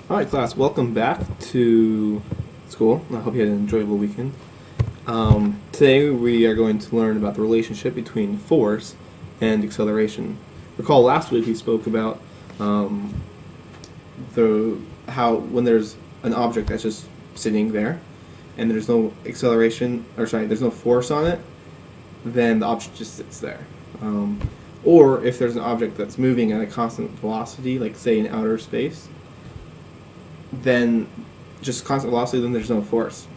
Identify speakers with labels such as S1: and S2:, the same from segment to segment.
S1: Alright, class, welcome back to school. I hope you had an enjoyable weekend. Today we are going to learn about the relationship between force and acceleration. Recall last week we spoke about how when there's an object that's just sitting there and there's no acceleration, there's no force on it, then the object just sits there. Or if there's an object that's moving at a constant velocity, like say in outer space, then just constant velocity, then there's no force.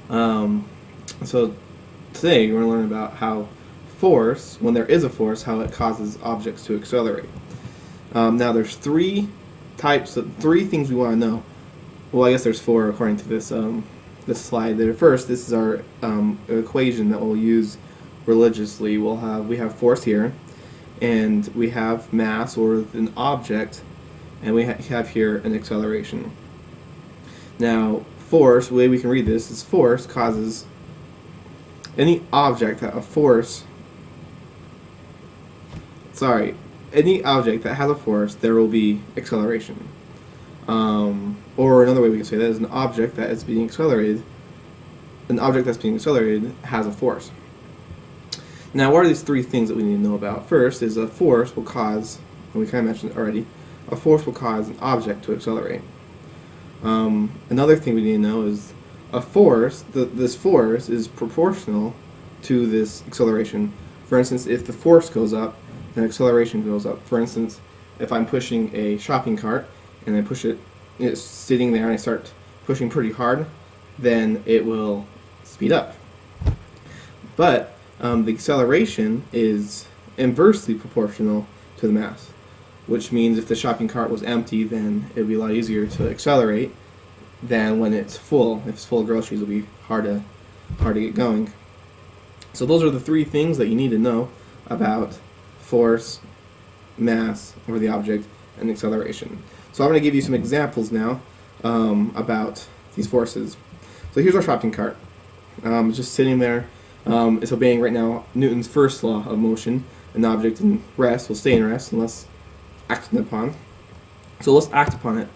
S1: So today we're going to learn about how force, when there is a force, how it causes objects to accelerate. Now there's three things we want to know. Well, I guess there's four according to this slide there. First, this is our equation that we'll use religiously. We have force here, and we have mass, or an object, and we have here an acceleration. Now, force, the way we can read this is force causes any object that any object that has a force, there will be acceleration. Or another way we can say that is an object that is being accelerated. An object that's being accelerated has a force. Now, what are these three things that we need to know about? First is a force will cause, and we kind of mentioned it already, a force will cause an object to accelerate. Another thing we need to know is a force, this force is proportional to this acceleration. For instance, if the force goes up, then acceleration goes up. For instance, if I'm pushing a shopping cart and I push it, it's sitting there and I start pushing pretty hard, then it will speed up. But the acceleration is inversely proportional to the mass, which means if the shopping cart was empty, then it would be a lot easier to accelerate than when it's full. If it's full of groceries, it'll be hard to get going. So those are the three things that you need to know about force, mass, or the object, and acceleration. So I'm going to give you some examples now about these forces. So here's our shopping cart. It's just sitting there. It's obeying right now Newton's first law of motion. An object in rest will stay in rest unless acted upon. So let's act upon it.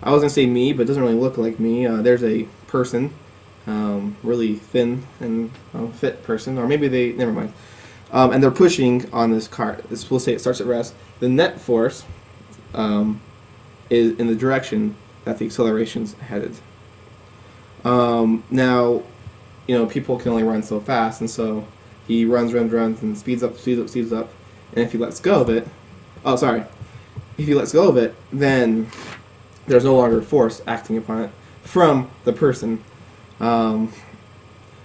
S1: I was going to say me, but it doesn't really look like me. There's a person, really thin and fit person, or maybe never mind. And they're pushing on this cart. We'll say it starts at rest. The net force is in the direction that the acceleration's headed. Now, people can only run so fast, and so he runs, and speeds up, and if he lets go of it, then there's no longer force acting upon it from the person.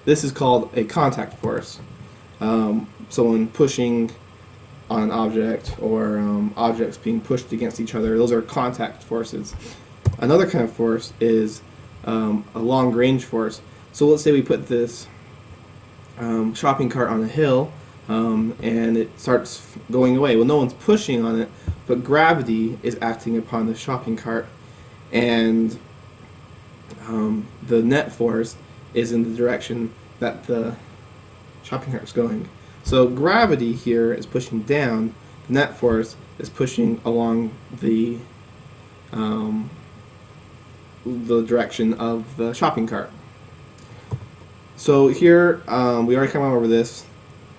S1: This is called a contact force. So when pushing on an object, or objects being pushed against each other, those are contact forces. Another kind of force is a long-range force. So let's say we put this shopping cart on a hill, and it starts going away. Well, no one's pushing on it, but gravity is acting upon the shopping cart, and the net force is in the direction that the shopping cart is going. So gravity here is pushing down, the net force is pushing along the direction of the shopping cart. So here, we already come over this.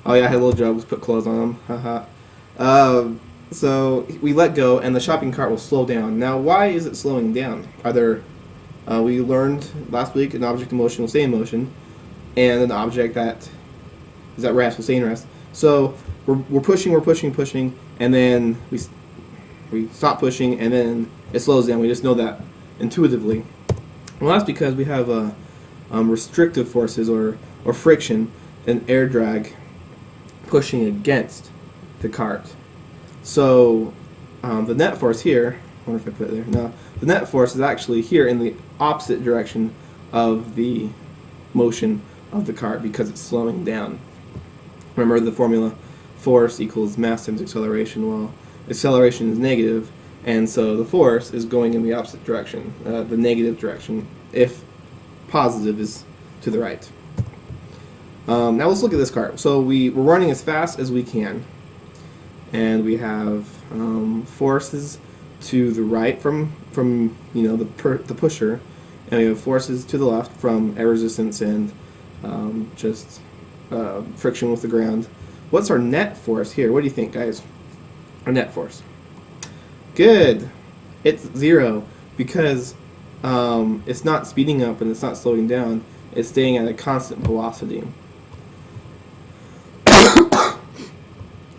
S1: Oh yeah, I had a little joke, let's put clothes on them, haha. So we let go and the shopping cart will slow down. Now why is it slowing down? We learned last week an object in motion will stay in motion, and an object that is at rest will stay in rest. So we're pushing, and then we stop pushing, and then it slows down. We just know that intuitively. Well, that's because we have restrictive forces or friction and air drag pushing against the cart. So the net force here, I wonder if I put it there. No, the net force is actually here in the opposite direction of the motion of the cart because it's slowing down. Remember the formula, force equals mass times acceleration. Well, acceleration is negative, and so the force is going in the opposite direction, the negative direction, if positive is to the right. Now let's look at this cart. So we're running as fast as we can, and we have forces to the right from the pusher, and we have forces to the left from air resistance and just friction with the ground. What's our net force here? What do you think, guys? Our net force. Good. It's 0 because it's not speeding up and it's not slowing down. It's staying at a constant velocity.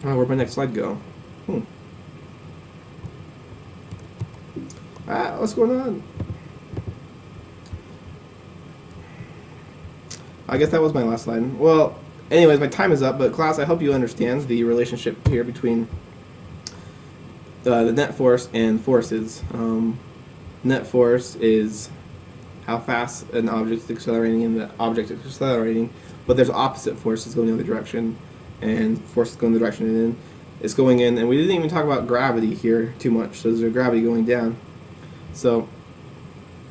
S1: Oh, where'd my next slide go? What's going on? I guess that was my last slide. Well, anyways, my time is up, but class, I hope you understand the relationship here between the net force and forces. Net force is how fast an object is accelerating and the object is accelerating, but there's opposite forces going the other direction, and forces going the direction it's going in, and we didn't even talk about gravity here too much, so there's gravity going down. So,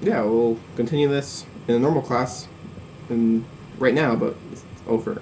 S1: yeah, we'll continue this in a normal class right now, but it's over.